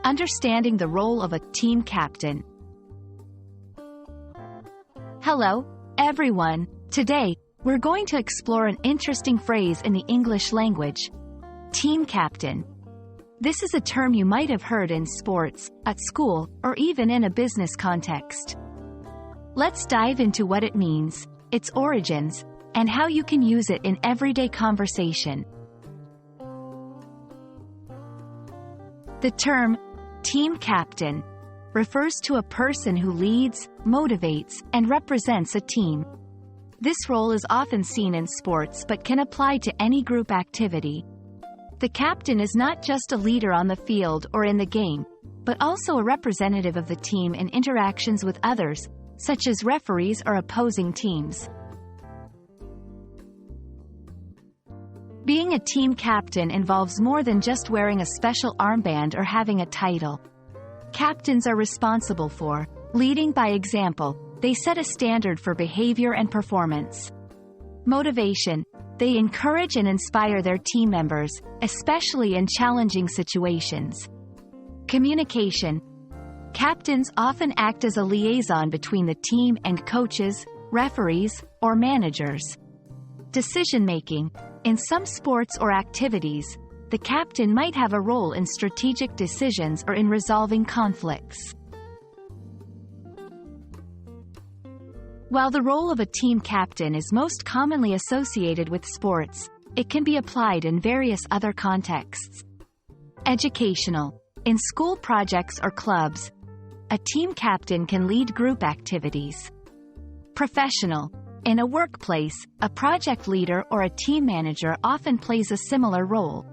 Understanding the role of a team captain. Hello, everyone. Today, we're going to explore an interesting phrase in the English language: team captain. This is a term you might have heard in sports, at school, or even in a business context. Let's dive into what it means, its origins, and how you can use it in everyday conversation. The term team captain refers to a person who leads, motivates, and represents a team. This role is often seen in sports but can apply to any group activity. The captain is not just a leader on the field or in the game, but also a representative of the team in interactions with others, such as referees or opposing teams. Being a team captain involves more than just wearing a special armband or having a title. Captains are responsible for leading by example. They set a standard for behavior and performance. Motivation. They encourage and inspire their team members, especially in challenging situations. Communication. Captains often act as a liaison between the team and coaches, referees, or managers. Decision-making. In some sports or activities, the captain might have a role in strategic decisions or in resolving conflicts. While the role of a team captain is most commonly associated with sports, it can be applied in various other contexts. Educational. In school projects or clubs, a team captain can lead group activities. Professional. In a workplace, a project leader or a team manager often plays a similar role.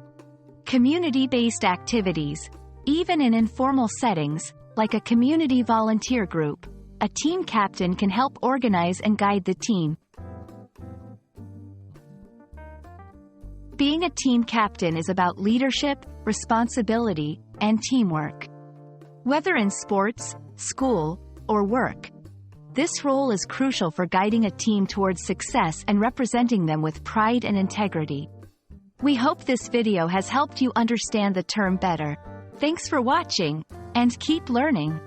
Community-based activities. Even in informal settings, like a community volunteer group, a team captain can help organize and guide the team. Being a team captain is about leadership, responsibility, and teamwork. Whether in sports, school, or work, this role is crucial for guiding a team towards success and representing them with pride and integrity. We hope this video has helped you understand the term better. Thanks for watching, and keep learning.